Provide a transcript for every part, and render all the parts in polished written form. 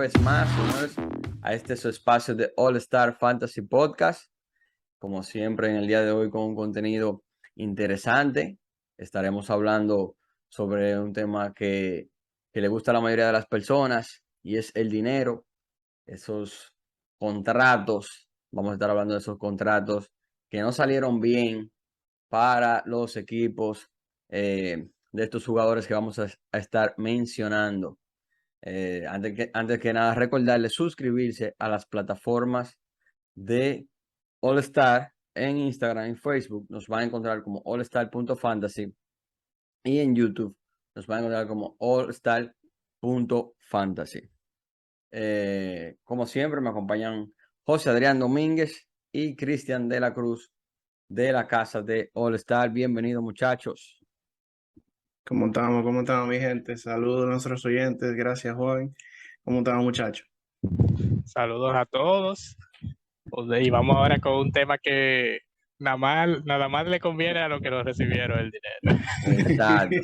vez más, señores, a este su espacio de All Star Fantasy Podcast. Como siempre, en el día de hoy con un contenido interesante. Estaremos hablando sobre un tema que le gusta a la mayoría de las personas y es el dinero, esos contratos. Vamos a estar hablando de esos contratos que no salieron bien para los equipos de estos jugadores que vamos a estar mencionando. Antes que nada, recordarles suscribirse a las plataformas de All Star en Instagram y Facebook. Nos van a encontrar como allstar.fantasy y en YouTube nos van a encontrar como allstar.fantasy. Como siempre, me acompañan José Adrián Domínguez y Cristian de la Cruz de la casa de All Star. Bienvenidos, muchachos. ¿Cómo estamos, mi gente? Saludos a nuestros oyentes. Gracias, Juan. ¿Cómo estamos, muchachos? Saludos a todos. Y vamos ahora con un tema que nada más le conviene a los que lo recibieron el dinero. Exacto.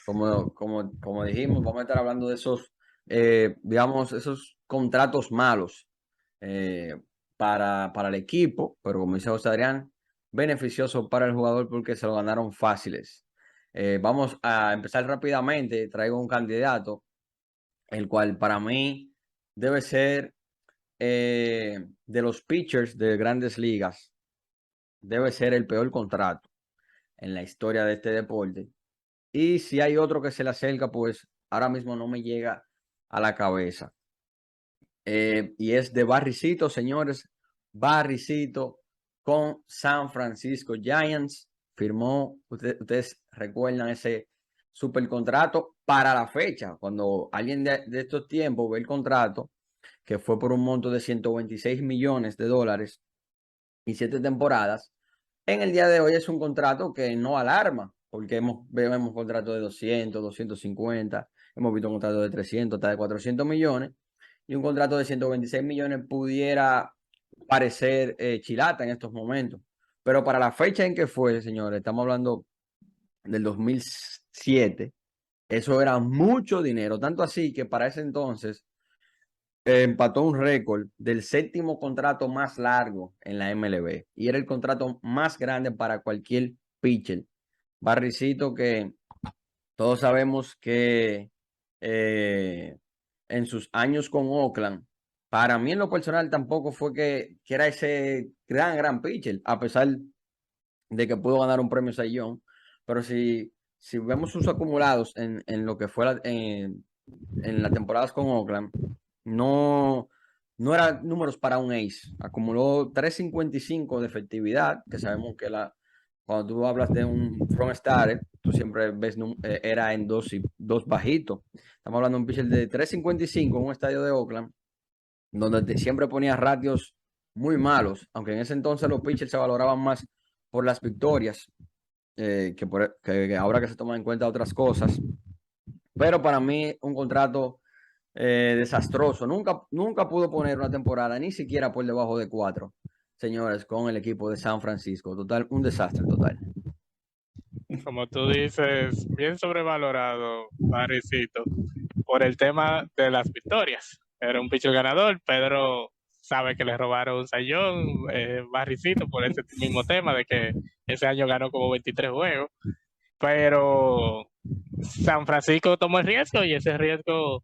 Como dijimos, vamos a estar hablando de esos, digamos, esos contratos malos para el equipo, pero como dice José Adrián, beneficioso para el jugador porque se lo ganaron fáciles. Vamos a empezar rápidamente. Traigo un candidato, el cual para mí debe ser de los pitchers de grandes ligas, debe ser el peor contrato en la historia de este deporte. Y si hay otro que se le acerca, pues ahora mismo no me llega a la cabeza. Y es de Barricito, señores. Barricito con San Francisco Giants. Firmó, ustedes recuerdan ese super contrato para la fecha. Cuando alguien de estos tiempos ve el contrato, que fue por un monto de 126 millones de dólares y 7 temporadas, en el día de hoy es un contrato que no alarma, porque vemos contratos de 200, 250, hemos visto un contrato de 300, hasta de 400 millones, y un contrato de 126 millones pudiera parecer chilata en estos momentos. Pero para la fecha en que fue, señores, estamos hablando del 2007, eso era mucho dinero, tanto así que para ese entonces empató un récord del séptimo contrato más largo en la MLB y era el contrato más grande para cualquier pitcher. Barricito, que todos sabemos que en sus años con Oakland, para mí en lo personal tampoco fue que era ese gran pitcher, a pesar de que pudo ganar un premio Cy Young. Pero si vemos sus acumulados en lo que fue en las temporadas con Oakland, no, no eran números para un ace. Acumuló 3.55 de efectividad, que sabemos que cuando tú hablas de un front starter, tú siempre ves era en dos bajitos. Estamos hablando de un pitcher de 3.55 en un estadio de Oakland, donde siempre ponía ratios muy malos, aunque en ese entonces los pitchers se valoraban más por las victorias que ahora que se toman en cuenta otras cosas. Pero para mí un contrato desastroso. Nunca pudo poner una temporada ni siquiera por debajo de 4, señores, con el equipo de San Francisco. Total, un desastre total. Como tú dices, bien sobrevalorado, Barricito, por el tema de las victorias. Era un pitcher ganador. Pedro sabe que le robaron un sayón, Barricito, por ese mismo tema de que ese año ganó como 23 juegos. Pero San Francisco tomó el riesgo y ese riesgo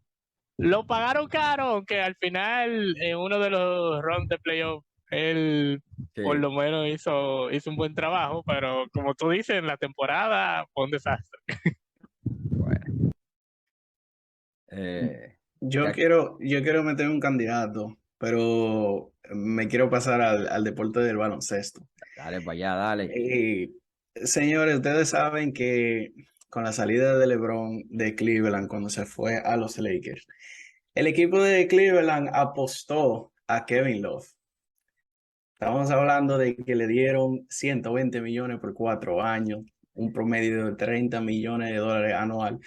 lo pagaron caro, aunque al final en uno de los rounds de playoff él por lo menos hizo un buen trabajo, pero como tú dices, en la temporada fue un desastre. Bueno, Yo quiero meter un candidato, pero me quiero pasar al deporte del baloncesto. dale para allá, dale. Señores, ustedes saben que con la salida de LeBron de Cleveland cuando se fue a los Lakers, el equipo de Cleveland apostó a Kevin Love. Estamos hablando de que le dieron 120 millones por 4 años, un promedio de 30 millones de dólares anual,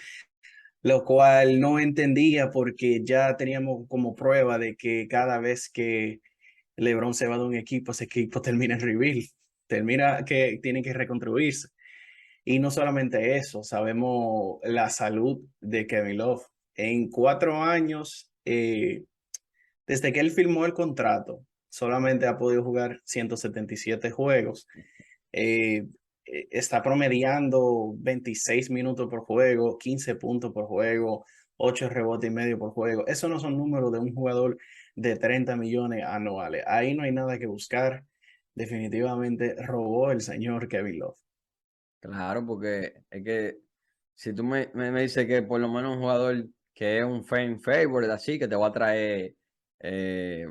lo cual no entendía porque ya teníamos como prueba de que cada vez que LeBron se va de un equipo, ese equipo termina en rebuild, termina que tiene que reconstruirse. Y no solamente eso, sabemos la salud de Kevin Love. En 4 años Desde que él firmó el contrato, solamente ha podido jugar 177 juegos. Eh, Está promediando 26 minutos por juego, 15 puntos por juego, 8 rebotes y medio por juego. Esos no son números de un jugador de 30 millones anuales. Ahí no hay nada que buscar. Definitivamente robó el señor Kevin Love. Claro, porque es que si tú me dices que por lo menos un jugador que es un fan favorite, así, que te va a traer eh,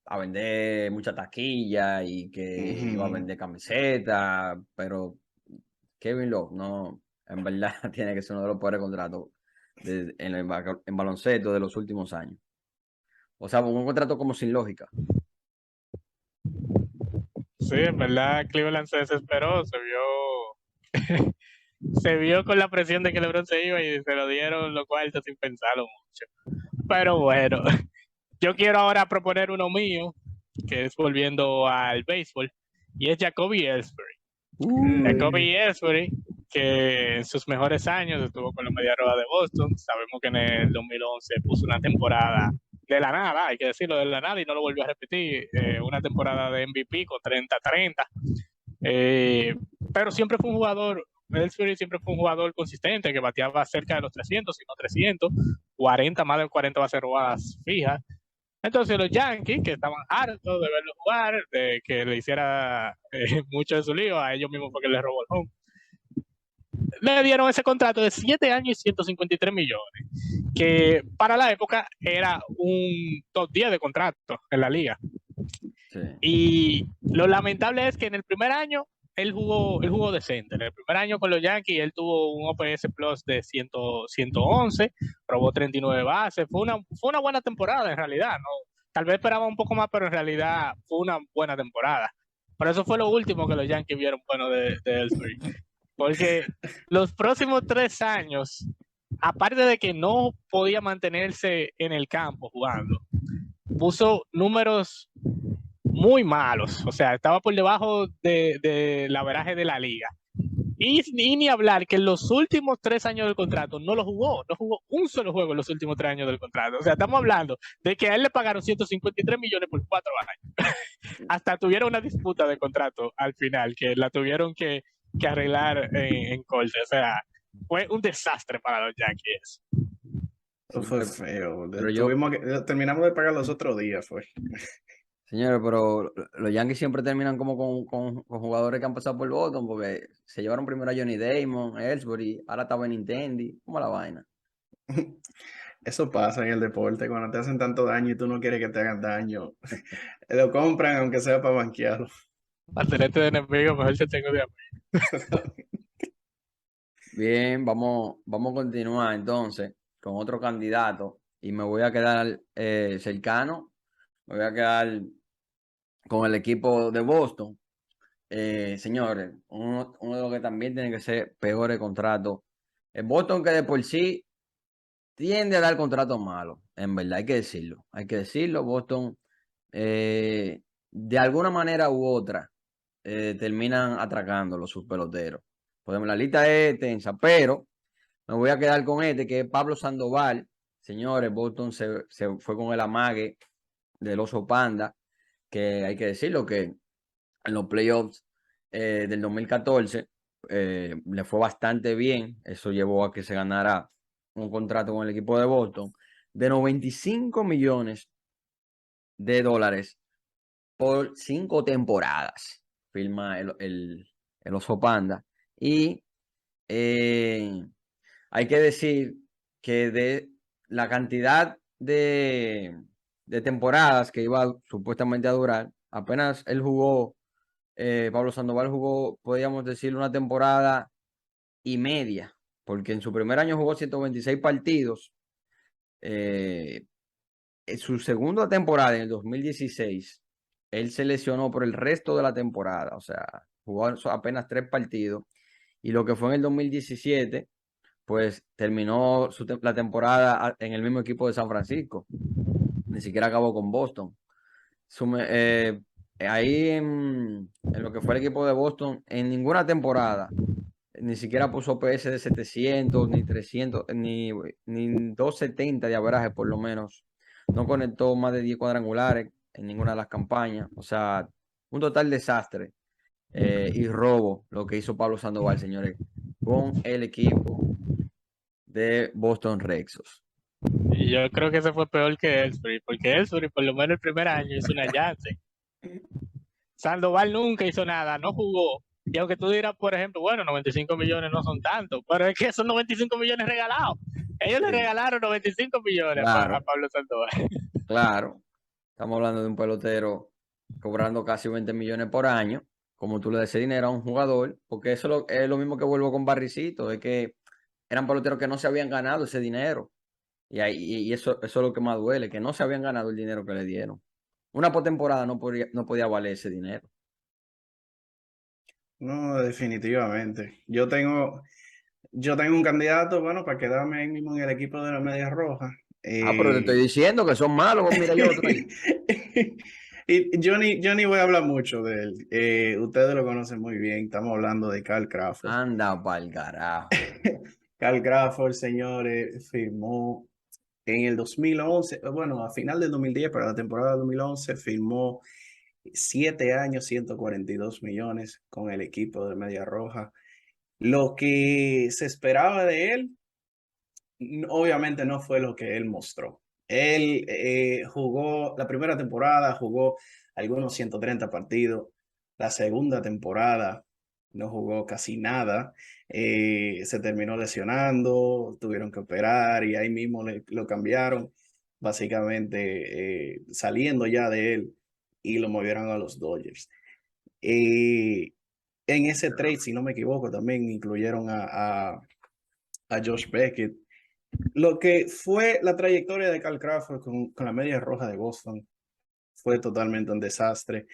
a vender mucha taquilla y que va a Ujú. vender camisetas, pero Kevin Love, no, en verdad tiene que ser uno de los peores contratos en baloncesto de los últimos años. O sea, un contrato como sin lógica. Sí, en verdad Cleveland se desesperó, se vio con la presión de que LeBron se iba y se lo dieron los cuartos sin pensarlo mucho. Pero bueno, yo quiero ahora proponer uno mío, que es volviendo al béisbol, y es Jacoby Ellsbury. Jacoby Ellsbury, que en sus mejores años estuvo con los Medias Rojas de Boston. Sabemos que en el 2011 puso una temporada de la nada, hay que decirlo, de la nada, y no lo volvió a repetir. Una temporada de MVP con 30-30. Pero siempre fue un jugador, Ellsbury siempre fue un jugador consistente, que bateaba cerca de los 300, si no 300, 40, más de 40 bases robadas fijas. Entonces los Yankees, que estaban hartos de verlo jugar, de que le hiciera mucho de su lío, a ellos mismos porque le robó el home, le dieron ese contrato de 7 años y 153 millones, que para la época era un top 10 de contrato en la liga. Sí. Y lo lamentable es que en el primer año él jugó decente. En el primer año con los Yankees él tuvo un OPS Plus de 111, robó 39 bases. Fue una buena temporada en realidad, ¿no? Tal vez esperaba un poco más, pero en realidad fue una buena temporada. Pero eso fue lo último que los Yankees vieron bueno de Ellsbury. Porque los próximos 3 años, aparte de que no podía mantenerse en el campo jugando, puso números muy malos, o sea, estaba por debajo de la averaje de la liga. Y ni hablar que en los últimos 3 años del contrato no jugó un solo juego en los últimos 3 años del contrato. O sea, estamos hablando de que a él le pagaron 153 millones por 4 años. Hasta tuvieron una disputa de contrato al final, que la tuvieron que arreglar en corte. O sea, fue un desastre para los Yankees. Eso fue feo. Pero yo, Terminamos de pagar los otros días, fue. señores, pero los Yankees siempre terminan como con jugadores que han pasado por Boston, porque se llevaron primero a Johnny Damon, Ellsbury, ahora está Benintendi, como la vaina. Eso pasa en el deporte, cuando te hacen tanto daño y tú no quieres que te hagan daño. Lo compran aunque sea para banquearlo. Para tenerte de enemigo, mejor te tengo de amigo. Bien, vamos a continuar entonces con otro candidato y me voy a quedar cercano, me voy a quedar con el equipo de Boston. Señores, uno de los que también tiene que ser peor el contrato. El Boston, que de por sí tiende a dar contratos malos, en verdad, hay que decirlo. Hay que decirlo, Boston, de alguna manera u otra, terminan atracándolo sus peloteros. Podemos, la lista es tensa, pero me voy a quedar con este, que es Pablo Sandoval. Señores, Boston se fue con el amague del oso panda, que hay que decirlo que en los playoffs del 2014 le fue bastante bien. Eso llevó a que se ganara un contrato con el equipo de Boston de 95 millones de dólares por 5 temporadas. Firma el oso panda. Y hay que decir que de la cantidad de temporadas que iba supuestamente a durar, apenas él jugó, Pablo Sandoval jugó, podríamos decir, una temporada y media, porque en su primer año jugó 126 partidos. En su segunda temporada, en el 2016, él se lesionó por el resto de la temporada, o sea, jugó apenas 3 partidos. Y lo que fue en el 2017, pues terminó la temporada en el mismo equipo de San Francisco. Ni siquiera acabó con Boston. Ahí en lo que fue el equipo de Boston, en ninguna temporada, ni siquiera puso PS de 700, ni 300, ni 270 de averaje por lo menos no conectó más de 10 cuadrangulares en ninguna de las campañas. O sea, un total desastre y robo lo que hizo Pablo Sandoval, señores, con el equipo de Boston Red Sox. Y yo creo que ese fue peor que Ellsbury, porque Ellsbury por lo menos el primer año hizo una llave. Sandoval nunca hizo nada, no jugó. Y aunque tú dirás, por ejemplo, bueno, 95 millones no son tantos, pero es que son 95 millones regalados. Ellos le regalaron 95 millones a Claro, Pablo Sandoval. claro. Estamos hablando de un pelotero cobrando casi 20 millones por año. Como tú le das ese dinero a un jugador, porque eso es lo mismo que vuelvo con Barricito, es que eran peloteros que no se habían ganado ese dinero. Y eso es lo que más duele, que no se habían ganado el dinero que le dieron. Una postemporada no podía valer ese dinero. No, definitivamente. Yo tengo un candidato, bueno, para quedarme ahí mismo en el equipo de la Media Roja. Pero te estoy diciendo que son malos. Mira, yo otro ahí. Y yo ni voy a hablar mucho de él. Ustedes lo conocen muy bien. Estamos hablando de Carl Crawford. Anda pa'l carajo. Carl Crawford, señores, firmó en el 2011, bueno, a final del 2010, para la temporada 2011, firmó 7 años, 142 millones con el equipo de Media Roja. Lo que se esperaba de él, obviamente no fue lo que él mostró. Él jugó la primera temporada, jugó algunos 130 partidos. La segunda temporada no jugó casi nada. Se terminó lesionando, tuvieron que operar y ahí mismo lo cambiaron, básicamente saliendo ya de él y lo movieron a los Dodgers. En ese trade, si no me equivoco, también incluyeron a Josh Beckett. Lo que fue la trayectoria de Carl Crawford con la Media Roja de Boston fue totalmente un desastre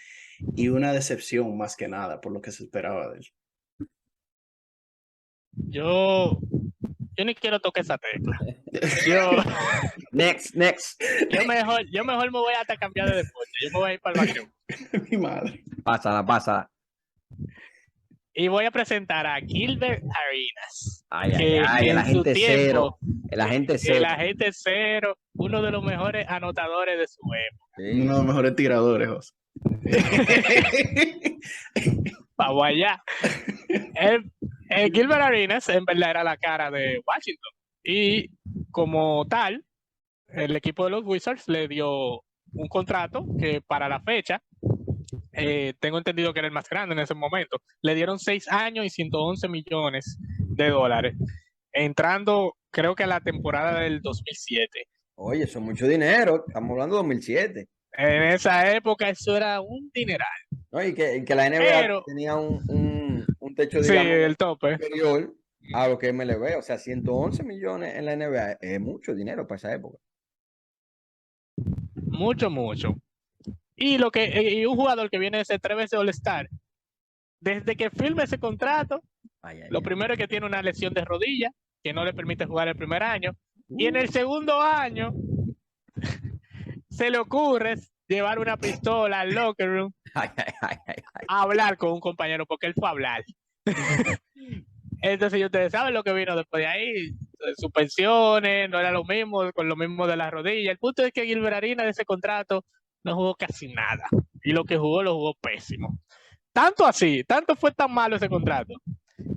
y una decepción más que nada por lo que se esperaba de él. Yo ni quiero tocar esa tecla. Yo Next. mejor me voy hasta cambiar de deporte. Yo me voy a ir para el basquetbol. Mi madre. Pásala. Y voy a presentar a Gilbert Arenas. Ay, que el en su agente tiempo, cero. El agente cero. el agente cero, uno de los mejores anotadores de su época. Sí. Uno de los mejores tiradores, José. Vamos allá. Gilbert Arenas en verdad era la cara de Washington. Y como tal, el equipo de los Wizards le dio un contrato que para la fecha, tengo entendido que era el más grande en ese momento, le dieron 6 años y 111 millones de dólares, entrando creo que a la temporada del 2007. Oye, eso es mucho dinero. Estamos hablando de 2007. En esa época eso era un dineral. ¿No? Y que la NBA Pero, tenía un techo, sí, digamos, el tope. superior a lo que MLB. O sea, 111 millones en la NBA es mucho dinero para esa época. Mucho. Y un jugador que viene de ser 3 veces All-Star, desde que firme ese contrato, lo primero es que tiene una lesión de rodilla que no le permite jugar el primer año. Y en el segundo año se le ocurre llevar una pistola al locker room a hablar con un compañero, porque él fue a hablar. Entonces ustedes saben lo que vino después de ahí, suspensiones, no era lo mismo, con lo mismo de la rodilla. El punto es que Gilbert Arenas de ese contrato no jugó casi nada, y lo que jugó lo jugó pésimo. Tanto fue tan malo ese contrato,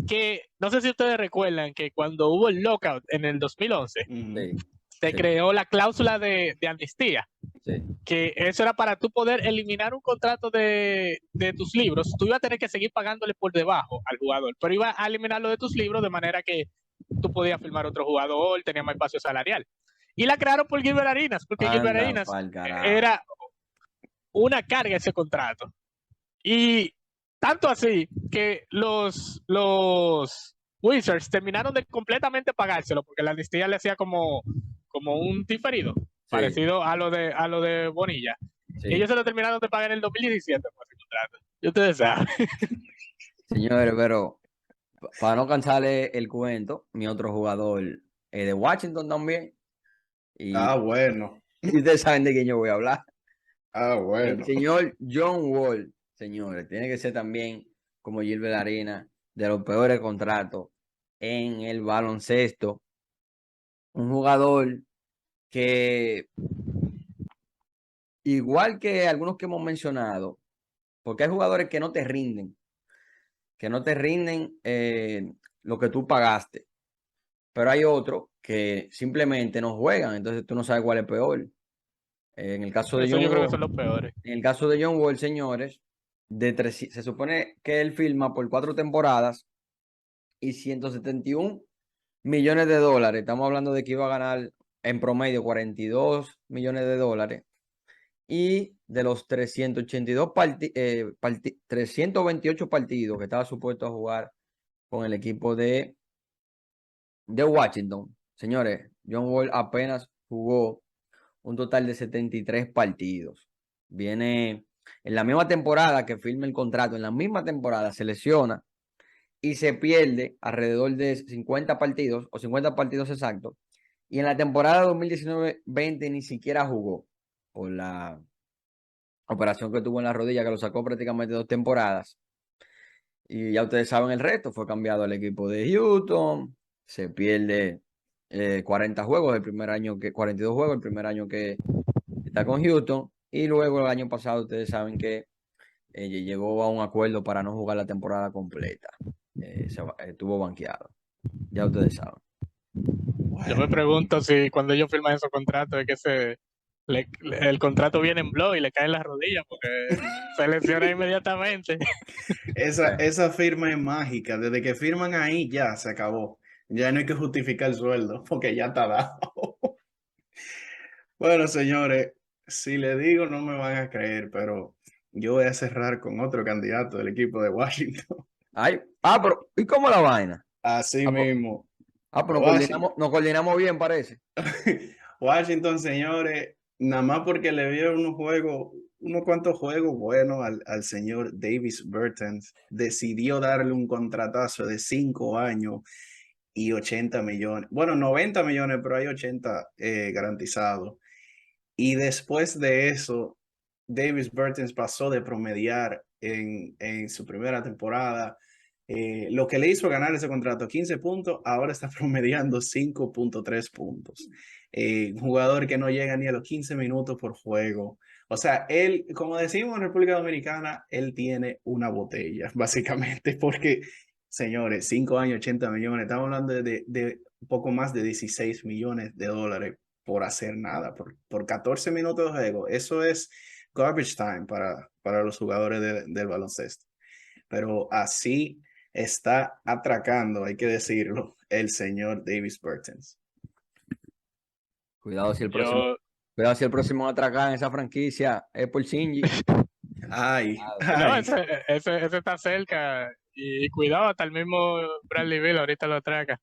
que no sé si ustedes recuerdan que cuando hubo el lockout en el 2011, se creó la cláusula de amnistía. Sí. Que eso era para tú poder eliminar un contrato de tus libros. Tú ibas a tener que seguir pagándole por debajo al jugador, pero ibas a eliminarlo de tus libros de manera que tú podías firmar otro jugador, tenía más espacio salarial. Y la crearon por Gilbert Arenas, porque Gilbert Arenas era una carga ese contrato. Y tanto así que los Wizards terminaron de completamente pagárselo, porque la amnistía le hacía como un diferido. Sí. Parecido a lo de Bonilla. Sí. Ellos se lo terminaron de pagar en el 2017 por ese contrato. Y ustedes saben. Señores, pero para no cansarle el cuento, mi otro jugador de Washington también. Bueno. Y ustedes saben de quién yo voy a hablar. Bueno. El señor John Wall, señores, tiene que ser también como Gilbert Arenas, de los peores contratos en el baloncesto. Un jugador que igual que algunos que hemos mencionado, porque hay jugadores que no te rinden lo que tú pagaste, pero hay otros que simplemente no juegan, entonces tú no sabes cuál es peor. En el caso de Eso John yo creo que Wall, son los peores. en el caso de John Wall, señores, se supone que él firma por 4 temporadas y 171 millones de dólares. Estamos hablando de que iba a ganar en promedio 42 millones de dólares. Y de los 328 partidos que estaba supuesto a jugar con el equipo de Washington, señores, John Wall apenas jugó un total de 73 partidos. Viene en la misma temporada que firma el contrato, en la misma temporada se lesiona y se pierde alrededor de 50 partidos o 50 partidos exactos. Y en la temporada 2019-20 ni siquiera jugó por la operación que tuvo en la rodilla, que lo sacó prácticamente 2 temporadas. Y ya ustedes saben el resto, fue cambiado al equipo de Houston, se pierde 40 juegos el primer año, 42 juegos el primer año que está con Houston, y luego el año pasado ustedes saben que llegó a un acuerdo para no jugar la temporada completa. Estuvo banqueado, ya ustedes saben. Yo me pregunto si cuando ellos firman esos contratos es que el contrato viene en blow y le cae en las rodillas porque se lesiona inmediatamente. Esa firma es mágica. Desde que firman ahí, ya se acabó. Ya no hay que justificar el sueldo porque ya está dado. Bueno, señores, si le digo no me van a creer, pero yo voy a cerrar con otro candidato del equipo de Washington. Pero ¿y cómo la vaina? Así Ah, pues, mismo. nos coordinamos bien, parece. Washington, señores, nada más porque le vieron unos cuantos juegos buenos al señor Davis Bertans, decidió darle un contratazo de 5 años y 80 millones. Bueno, 90 millones, pero hay 80 garantizados. Y después de eso, Davis Bertans pasó de promediar en su primera temporada. Lo que le hizo ganar ese contrato, 15 puntos, ahora está promediando 5.3 puntos. Un jugador que no llega ni a los 15 minutos por juego. O sea, él, como decimos en República Dominicana, él tiene una botella, básicamente, porque, señores, 5 años, 80 millones, estamos hablando de un poco más de 16 millones de dólares por hacer nada, por 14 minutos de juego. Eso es garbage time para los jugadores del baloncesto. Pero así está atracando, hay que decirlo, el señor Davis Bertans. Cuidado si el próximo a atracar en esa franquicia es por Shinji. Ay, No, ay. ese está cerca. Y cuidado, hasta el mismo Bradley Beal ahorita lo atraca.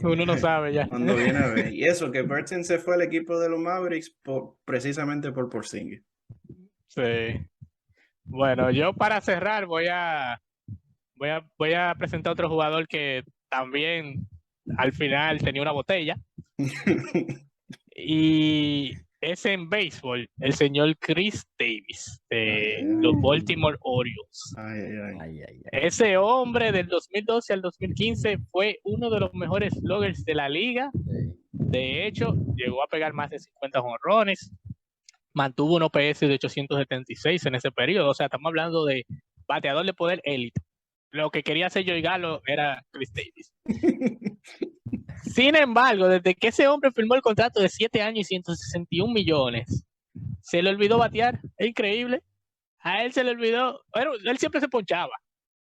Uno no sabe ya. Cuando viene a ver. Y eso, que Bertans se fue al equipo de los Mavericks precisamente por Porzingis. Sí. Bueno, yo para cerrar voy a presentar otro jugador que también al final tenía una botella. Y es en béisbol, el señor Chris Davis, de los Baltimore Orioles. Ese hombre del 2012 al 2015 fue uno de los mejores sluggers de la liga. De hecho, llegó a pegar más de 50 jonrones. Mantuvo un OPS de 876 en ese periodo. O sea, estamos hablando de bateador de poder élite. Lo que quería hacer Joey Gallo era Chris Davis. Sin embargo, desde que ese hombre firmó el contrato de 7 años y 161 millones, se le olvidó batear. Es increíble. A él se le olvidó. Bueno, él siempre se ponchaba.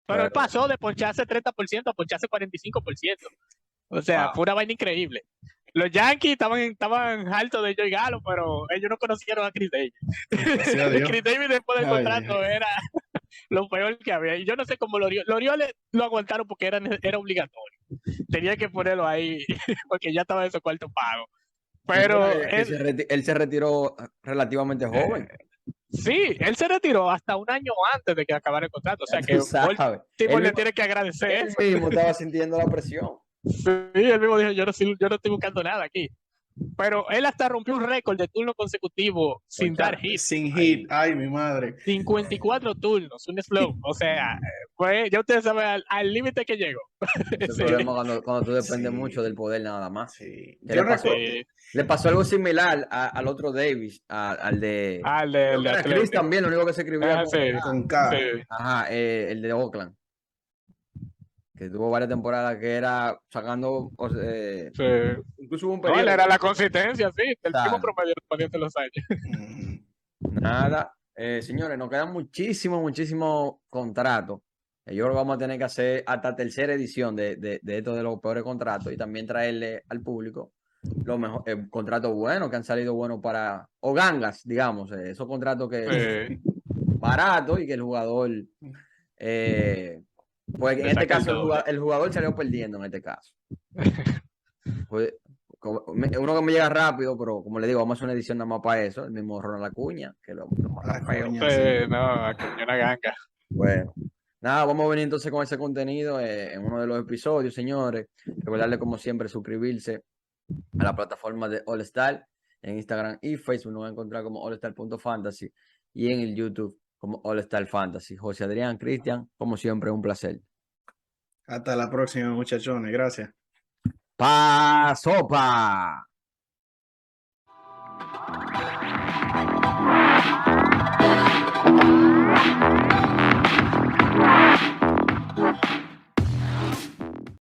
Pero él pasó de poncharse 30% a poncharse 45%. O sea, fue una vaina increíble. Los Yankees estaban altos de Joey Gallo, pero ellos no conocieron a Chris Davis. Chris Davis después del contrato era lo peor que había. Y yo no sé cómo los Orioles lo aguantaron porque era obligatorio. Tenía que ponerlo ahí porque ya estaba en su cuarto pago. Pero él se retiró relativamente joven. Sí, él se retiró hasta un año antes de que acabara el contrato. O sea que Baltimore le tiene que agradecer eso. Él mismo estaba sintiendo la presión. Sí, él mismo dijo, yo no estoy buscando nada aquí. Pero él hasta rompió un récord de turnos consecutivos sin dar hit. Sin hit. Ay, mi madre. 54 turnos, un slow. O sea, pues ya ustedes saben al límite que llegó. El Sí. problema cuando tú dependes Sí. mucho del poder nada más. Sí. ¿Qué Yo le pasó? recuerdo. Sí. Le pasó algo similar al otro Davis, al de... Al creo de que era Chris Athletic. también, lo único que se escribía Ah, con... sí, Con K. sí, Ajá, el de Oakland. Que tuvo varias temporadas que era sacando... sí. incluso hubo un No, él periodo... era la consistencia, sí, el mismo Claro. promedio de los años. Ujú. Nada, señores, nos quedan muchísimos contratos. Yo creo que vamos a tener que hacer hasta tercera edición de esto de los peores contratos y también traerle al público los mejores contratos buenos que han salido buenos para, o gangas, digamos, esos contratos que Sí, baratos y que el jugador, pues en le este saca el caso doble. el jugador salió perdiendo en este caso. Pues, uno que me llega rápido, pero como le digo, vamos a hacer una edición nada más para eso, el mismo Ronald Acuña, que lo mata feo. Acuña, Sí, sí. no, Acuña una ganga. Bueno, nada, vamos a venir entonces con ese contenido en uno de los episodios, señores. Recordarle, como siempre, suscribirse a la plataforma de All Star en Instagram y Facebook. Nos va a encontrar como allstar.fantasy y en el YouTube como All Star Fantasy. José Adrián, Cristian, como siempre, un placer. Hasta la próxima, muchachones. Gracias. ¡Pa sopa!